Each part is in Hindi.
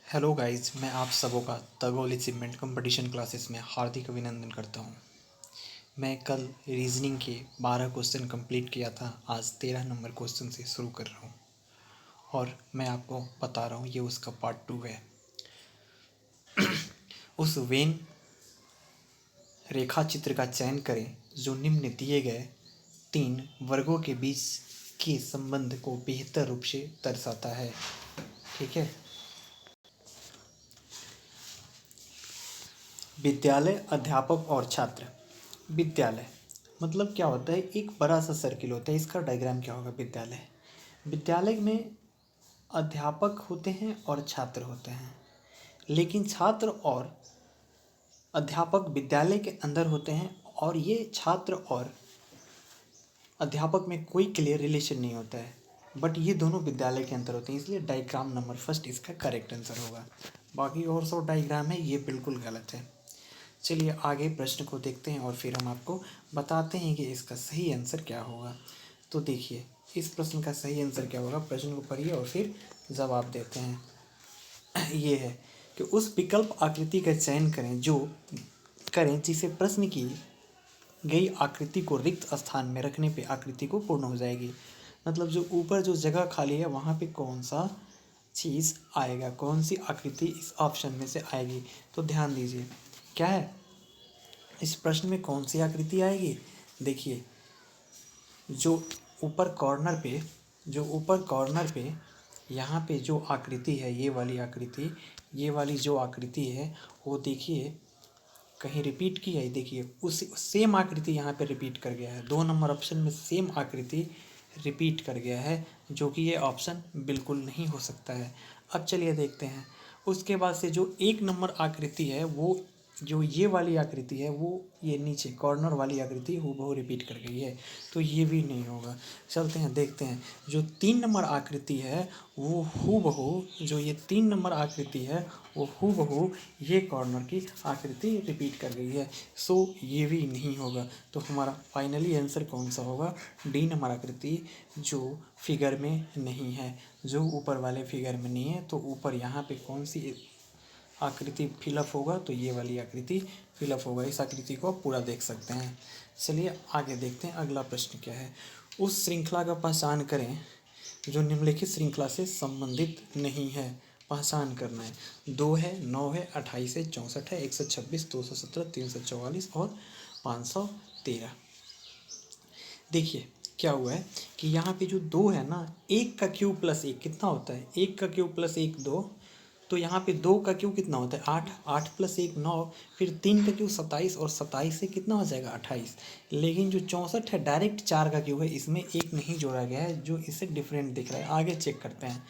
हेलो गाइस, मैं आप सबों का तगोल अचीवमेंट कंपटीशन क्लासेस में हार्दिक अभिनंदन करता हूँ। मैं कल रीजनिंग के 12 क्वेश्चन कंप्लीट किया था। आज 13 नंबर क्वेश्चन से शुरू कर रहा हूँ और मैं आपको बता रहा हूँ ये उसका पार्ट 2 है। उस वेन रेखा चित्र का चयन करें जो निम्न दिए गए 3 वर्गों के बीच के संबंध को बेहतर रूप से दर्शाता है। ठीक है। विद्यालय, अध्यापक और छात्र। विद्यालय मतलब क्या होता है, एक बड़ा सा सर्किल होता है। इसका डायग्राम क्या होगा? विद्यालय में अध्यापक होते हैं और छात्र होते हैं, लेकिन छात्र और अध्यापक विद्यालय के अंदर होते हैं और ये छात्र और अध्यापक में कोई क्लियर रिलेशन नहीं होता है, बट ये दोनों विद्यालय के अंदर होते हैं, इसलिए डायग्राम नंबर फर्स्ट इसका करेक्ट आंसर होगा। बाकी और सब डायग्राम है ये बिल्कुल गलत है। चलिए आगे प्रश्न को देखते हैं और फिर हम आपको बताते हैं कि इसका सही आंसर क्या होगा। तो देखिए इस प्रश्न का सही आंसर क्या होगा, प्रश्न को पढ़िए और फिर जवाब देते हैं। ये है कि उस विकल्प आकृति का चयन करें जिसे प्रश्न की गई आकृति को रिक्त स्थान में रखने पे आकृति को पूर्ण हो जाएगी। मतलब जो ऊपर जो जगह खाली है वहाँ पे कौन सा चीज़ आएगा, कौन सी आकृति इस ऑप्शन में से आएगी। तो ध्यान दीजिए क्या है इस प्रश्न में, कौन सी आकृति आएगी। देखिए जो ऊपर कॉर्नर पे यहाँ पे जो आकृति है, ये वाली जो आकृति है वो देखिए कहीं रिपीट की है। देखिए उस सेम आकृति यहाँ पे रिपीट कर गया है। 2 नंबर ऑप्शन में सेम आकृति रिपीट कर गया है, जो कि ये ऑप्शन बिल्कुल नहीं हो सकता है। अब चलिए देखते हैं उसके बाद से जो 1 नंबर आकृति है, वो जो ये वाली आकृति है वो ये नीचे कॉर्नर वाली आकृति हूबहू रिपीट कर गई है, तो ये भी नहीं होगा। चलते हैं देखते हैं जो 3 नंबर आकृति है वो हूबहू, जो ये 3 नंबर आकृति है वो हूबहू ये कॉर्नर की आकृति रिपीट कर गई है, सो ये भी नहीं होगा। तो हमारा फाइनली आंसर कौन सा होगा? डी नंबर आकृति, जो फिगर में नहीं है, जो ऊपर वाले फिगर में नहीं है। तो ऊपर यहाँ पे कौन सी आकृति फिलअप होगा? तो ये वाली आकृति फिलअप होगा। इस आकृति को आप पूरा देख सकते हैं। चलिए आगे देखते हैं अगला प्रश्न क्या है। उस श्रृंखला का पहचान करें जो निम्नलिखित श्रृंखला से संबंधित नहीं है। पहचान करना है। 2 है, 9 है, 28 है, 64 है, 126, 217, 344 और 513। देखिए क्या हुआ है कि यहाँ पे जो 2 है ना, 1 का क्यूब प्लस 1 कितना होता है? 1 का क्यूब प्लस 1 2, तो यहाँ पे 2 का क्यूब कितना होता है? 8, 8 प्लस 1 9, फिर 3 का क्यूब 27 और 27 से कितना हो जाएगा? 28। लेकिन जो 64 है डायरेक्ट 4 का क्यूब है, इसमें 1 नहीं जोड़ा गया है, जो इससे डिफरेंट दिख रहा है। आगे चेक करते हैं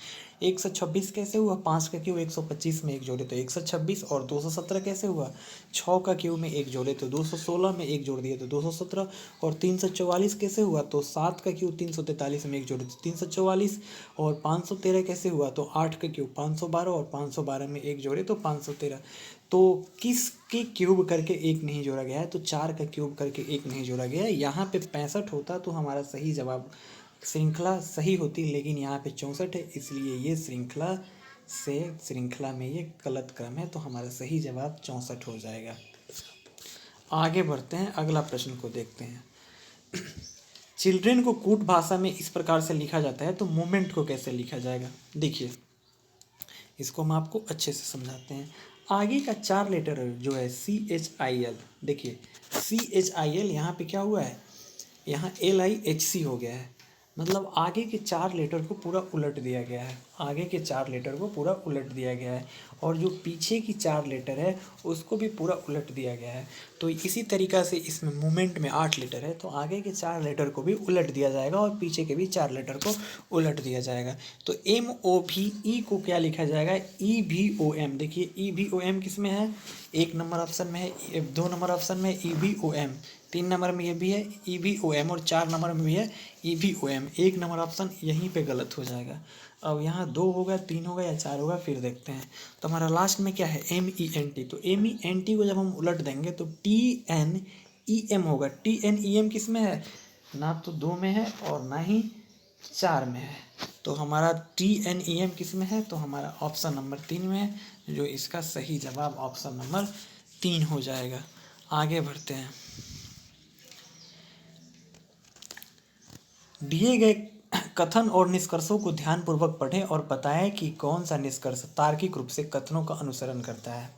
126 कैसे हुआ? 5 का क्यूब 125 में 1 जोड़े तो 126, और 217 कैसे हुआ? 6 का क्यूब में 1 जोड़े तो 216 में 1 जोड़ दिए तो 217, और 344 कैसे हुआ? तो 7 का क्यूब 343 में 1 जोड़े तो 344, और 513 कैसे हुआ? तो 8 का क्यूब 512 और 512 में 1 जोड़े तो 513। तो किस के क्यूब करके 1 नहीं जोड़ा गया है? तो 4 का क्यूब करके 1 नहीं जोड़ा गया है। यहाँ पे 65 होता तो हमारा सही जवाब श्रृंखला सही होती, लेकिन यहाँ पे 64 है, इसलिए ये श्रृंखला में ये गलत क्रम है, तो हमारा सही जवाब 64 हो जाएगा। आगे बढ़ते हैं, अगला प्रश्न को देखते हैं। चिल्ड्रेन को कूट भाषा में इस प्रकार से लिखा जाता है, तो मोमेंट को कैसे लिखा जाएगा? देखिए इसको हम आपको अच्छे से समझाते हैं। आगे का 4 लेटर जो है CHIL, देखिए CHIL यहाँ पे क्या हुआ है? यहाँ LIHC हो गया है, मतलब आगे के 4 लेटर को पूरा उलट दिया गया है। आगे के 4 लेटर को पूरा उलट दिया गया है, और जो पीछे की 4 लेटर है उसको भी पूरा उलट दिया गया है। तो इसी तरीक़ा से इसमें मूवमेंट में 8 लेटर है, तो आगे के 4 लेटर को भी उलट दिया जाएगा और पीछे के भी 4 लेटर को उलट दिया जाएगा। तो MOVE को क्या लिखा जाएगा? EVOM। देखिए EVOM किस में है? 1 नंबर ऑप्शन में है, 2 नंबर ऑप्शन में EVOM, 3 नंबर में ये भी है EVOM, और 4 नंबर में भी है EVOM। 1 नंबर ऑप्शन यहीं पे गलत हो जाएगा। अब यहाँ 2 होगा, 3 होगा या 4 होगा, फिर देखते हैं। तो हमारा लास्ट में क्या है? MENT। तो MENT को जब हम उलट देंगे तो TNEM होगा। TNEM किस में है? ना तो 2 में है और ना ही 4 में है। तो हमारा TNEM किस में है, तो हमारा ऑप्शन नंबर 3 में है, जो इसका सही जवाब ऑप्शन नंबर 3 हो जाएगा। आगे बढ़ते हैं। दिए गए कथन और निष्कर्षों को ध्यानपूर्वक पढ़ें और बताएं कि कौन सा निष्कर्ष तार्किक रूप से कथनों का अनुसरण करता है।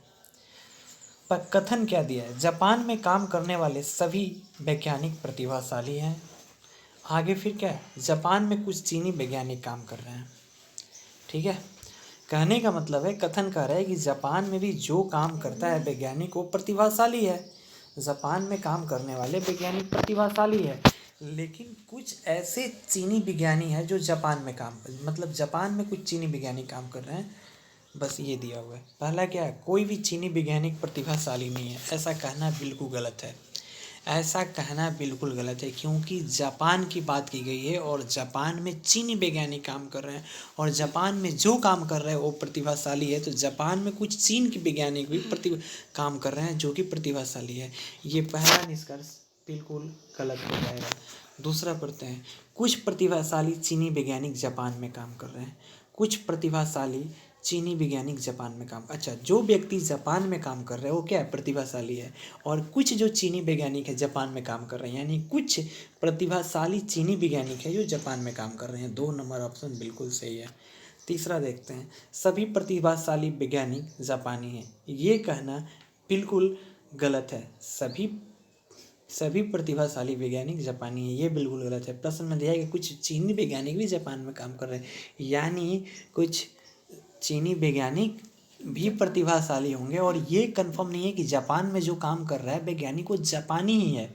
पर कथन क्या दिया है, जापान में काम करने वाले सभी वैज्ञानिक प्रतिभाशाली हैं। आगे फिर क्या है, जापान में कुछ चीनी वैज्ञानिक काम कर रहे हैं। ठीक है, कहने का मतलब है, कथन कह रहा है कि जापान में भी जो काम करता है वैज्ञानिक वो प्रतिभाशाली है। जापान में काम करने वाले वैज्ञानिक प्रतिभाशाली है, लेकिन कुछ ऐसे चीनी विज्ञानी हैं जो जापान में मतलब जापान में कुछ चीनी वैज्ञानिक काम कर रहे हैं। बस ये दिया हुआ है। पहला क्या है, कोई भी चीनी वैज्ञानिक प्रतिभाशाली नहीं है, ऐसा कहना बिल्कुल गलत है। ऐसा कहना बिल्कुल गलत है, क्योंकि जापान की बात की गई है और जापान में चीनी वैज्ञानिक काम कर रहे हैं, और जापान में जो काम कर रहे हैं वो प्रतिभाशाली है। तो जापान में कुछ चीन के वैज्ञानिक भी काम कर रहे हैं जो कि प्रतिभाशाली है। ये पहला निष्कर्ष बिल्कुल गलत हो जाएगा। दूसरा पढ़ते हैं, कुछ प्रतिभाशाली चीनी वैज्ञानिक जापान में काम कर रहे हैं। कुछ प्रतिभाशाली चीनी वैज्ञानिक जापान में काम, अच्छा, जो व्यक्ति जापान में काम कर रहे हैं वो क्या है, प्रतिभाशाली है। और कुछ जो चीनी वैज्ञानिक है जापान में काम कर रहे हैं, यानी कुछ प्रतिभाशाली चीनी वैज्ञानिक है जो जापान में काम कर रहे हैं। 2 नंबर ऑप्शन बिल्कुल सही है। तीसरा देखते हैं, सभी प्रतिभाशाली वैज्ञानिक जापानी हैं। ये कहना बिल्कुल गलत है। सभी प्रतिभाशाली वैज्ञानिक जापानी हैं, ये बिल्कुल गलत है। प्रश्न में दिया है कि कुछ चीनी वैज्ञानिक भी जापान में काम कर रहे हैं, यानी कुछ चीनी वैज्ञानिक भी प्रतिभाशाली होंगे, और ये कंफर्म नहीं है कि जापान में जो काम कर रहा है वैज्ञानिक वो जापानी ही है।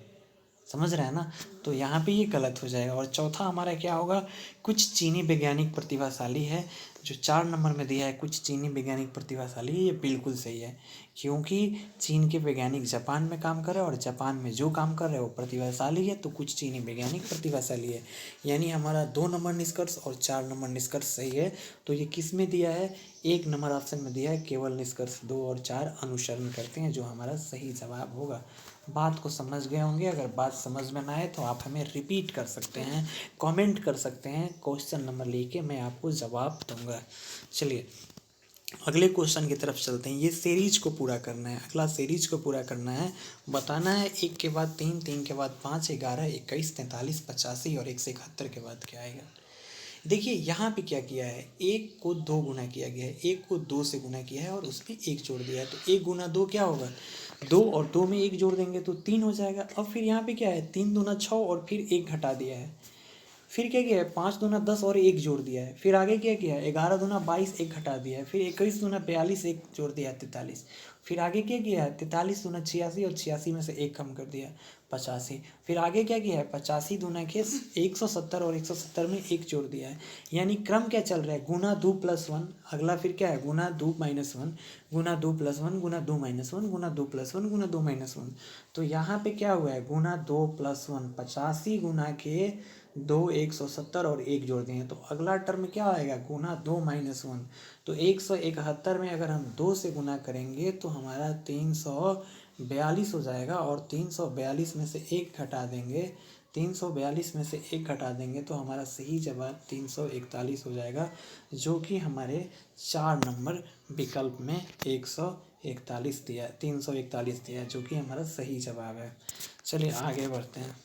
समझ रहे हैं ना, तो यहाँ पे ये गलत हो जाएगा। और चौथा हमारा क्या होगा, कुछ चीनी वैज्ञानिक प्रतिभाशाली है, जो 4 नंबर में दिया है, कुछ चीनी वैज्ञानिक प्रतिभाशाली है, ये बिल्कुल सही है, क्योंकि चीन के वैज्ञानिक जापान में काम कर रहे हैं और जापान में जो काम कर रहे हैं वो प्रतिभाशाली है, तो कुछ चीनी वैज्ञानिक प्रतिभाशाली है। यानी हमारा 2 नंबर निष्कर्ष और 4 नंबर निष्कर्ष सही है। तो ये किस में दिया है, 1 नंबर ऑप्शन में दिया है, केवल निष्कर्ष 2 और 4 अनुसरण करते हैं, जो हमारा सही जवाब होगा। बात को समझ गए होंगे। अगर बात समझ में ना आए तो आप हमें रिपीट कर सकते हैं, कमेंट कर सकते हैं, क्वेश्चन नंबर लेके मैं आपको जवाब दूंगा। चलिए अगले क्वेश्चन की तरफ चलते हैं। ये सीरीज को पूरा करना है, अगला सीरीज को पूरा करना है, बताना है 1 के बाद 3, 3 के बाद 5, 11, 21, 43, 85 और 171 के बाद क्या आएगा। देखिए यहाँ पे क्या किया है, 1 को 2 गुना किया गया है, 1 को 2 से गुना किया है और उसमें 1 जोड़ दिया है। तो 1 गुना 2 क्या होगा, 2, और 2 में 1 जोड़ देंगे तो 3 हो जाएगा। अब फिर यहाँ पे क्या है, 3 दूना 6 और फिर 1 घटा दिया है। फिर क्या किया है, 5 दूना 10 और 1 जोड़ दिया है। फिर आगे क्या किया है, 11 दूना 22, 1 घटा दिया है। फिर 21 दूना 42, 1 जोड़ दिया है, 43। फिर आगे क्या किया है, 43 दूना 86 और 86 में से 1 कम कर दिया, 85। फिर आगे क्या किया है, 85 दूना के 170 और 170 में 1 जोड़ दिया है। यानी क्रम क्या चल रहा है, गुना 2 + 1। अगला फिर क्या है, गुना 2 - 1, गुना 2 + 1, गुना 2 - 1, गुना 2 + 1, गुना 2 - 1। तो यहाँ पे क्या हुआ है, गुना 2 + 1 85 गुना के 2 170 और 1 जोड़ दिए। तो अगला टर्म क्या आएगा, गुना 2 - 1। तो 171 में अगर हम 2 से गुना करेंगे तो हमारा 342 हो जाएगा, और 342 में से 1 घटा देंगे, 342 में से 1 घटा देंगे तो हमारा सही जवाब 341 हो जाएगा, जो कि हमारे 4 नंबर विकल्प में 141 दिया, 341 दिया है, जो कि हमारा सही जवाब है। चलिए आगे बढ़ते हैं।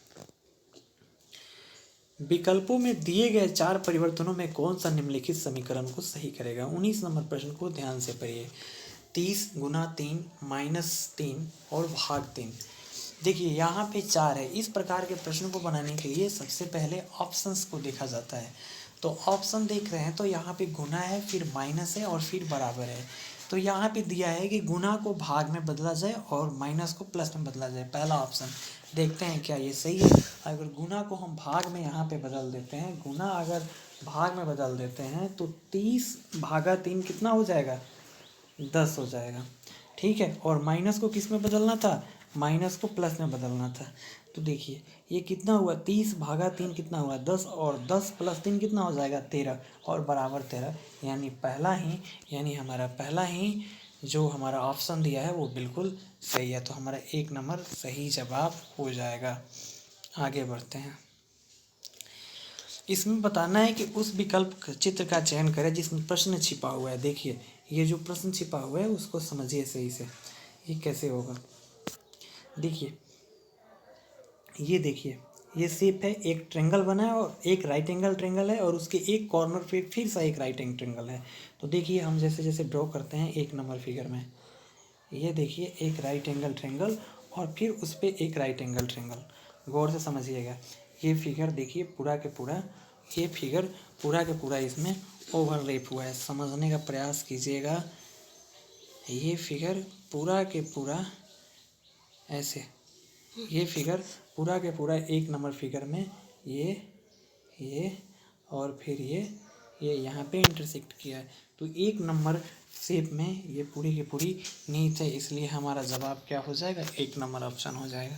विकल्पों में दिए गए 4 परिवर्तनों में कौन सा निम्नलिखित समीकरण को सही करेगा। 19 नंबर प्रश्न को ध्यान से पढ़िए। 30 गुना 3 माइनस 3 और भाग 3। देखिए यहाँ पे 4 है। इस प्रकार के प्रश्न को बनाने के लिए सबसे पहले ऑप्शंस को देखा जाता है। तो ऑप्शन देख रहे हैं तो यहाँ पे गुना है, फिर माइनस है और फिर बराबर है। तो यहाँ पे दिया है कि गुना को भाग में बदला जाए और माइनस को प्लस में बदला जाए, पहला ऑप्शन। देखते हैं क्या ये सही है। अगर गुना को हम भाग में यहाँ पे बदल देते हैं, गुना अगर भाग में बदल देते हैं तो 30 भागा 3 कितना हो जाएगा, 10 हो जाएगा। ठीक है, और माइनस को किस में बदलना था, माइनस को प्लस में बदलना था। तो देखिए ये कितना हुआ, 30 भागा 3 कितना हुआ, 10, और 10 + 3 कितना हो जाएगा, 13, और बराबर 13। यानी हमारा पहला ही जो हमारा ऑप्शन दिया है वो बिल्कुल सही है। तो हमारा 1 नंबर सही जवाब हो जाएगा। आगे बढ़ते हैं। इसमें बताना है कि उस विकल्प चित्र का चयन करें जिसमें प्रश्न छिपा हुआ है। देखिए ये जो प्रश्न छिपा हुआ है उसको समझिए सही से, ये कैसे होगा। देखिए ये देखिए ये शेप है, एक ट्रेंगल बना है और एक राइट एंगल ट्रेंगल है और उसके एक कॉर्नर पे फिर से एक राइट एंगल ट्रेंगल है। तो देखिए हम जैसे जैसे ड्रॉ करते हैं 1 नंबर फिगर में, ये देखिए एक राइट एंगल ट्रेंगल और फिर उस पर एक राइट एंगल ट्रेंगल। गौर से समझिएगा, ये फिगर देखिए पूरा के पूरा, ये फिगर पूरा के पूरा इसमें ओवरलैप हुआ है, समझने का प्रयास कीजिएगा। ये फिगर पूरा के पूरा ऐसे, ये फिगर पूरा के पूरा 1 नंबर फिगर में ये और फिर ये यहाँ पे इंटरसेक्ट किया है। तो 1 नंबर शेप में ये पूरी की पूरी नीच है, इसलिए हमारा जवाब क्या हो जाएगा, 1 नंबर ऑप्शन हो जाएगा।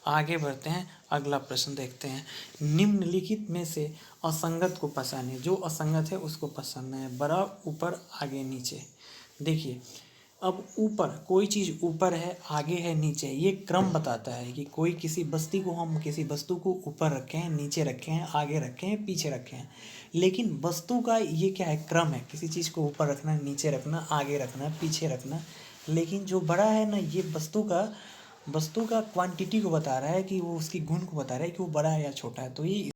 आगे बढ़ते हैं, अगला प्रश्न देखते हैं। निम्नलिखित में से असंगत को पहचानिए। जो असंगत है उसको पहचानना है, बड़ा ऊपर आगे नीचे। देखिए अब ऊपर कोई चीज़ ऊपर है, आगे है, नीचे है, ये क्रम बताता है कि कोई किसी वस्तु को ऊपर रखे हैं, नीचे रखे हैं, आगे रखे हैं, पीछे रखे हैं। लेकिन वस्तु का ये क्या है, क्रम है, किसी चीज़ को ऊपर रखना, नीचे रखना, आगे रखना, पीछे रखना। लेकिन जो बड़ा है ना, ये वस्तु का क्वांटिटी को बता रहा है कि वो उसकी गुण को बता रहा है कि वो बड़ा है या छोटा है। तो ये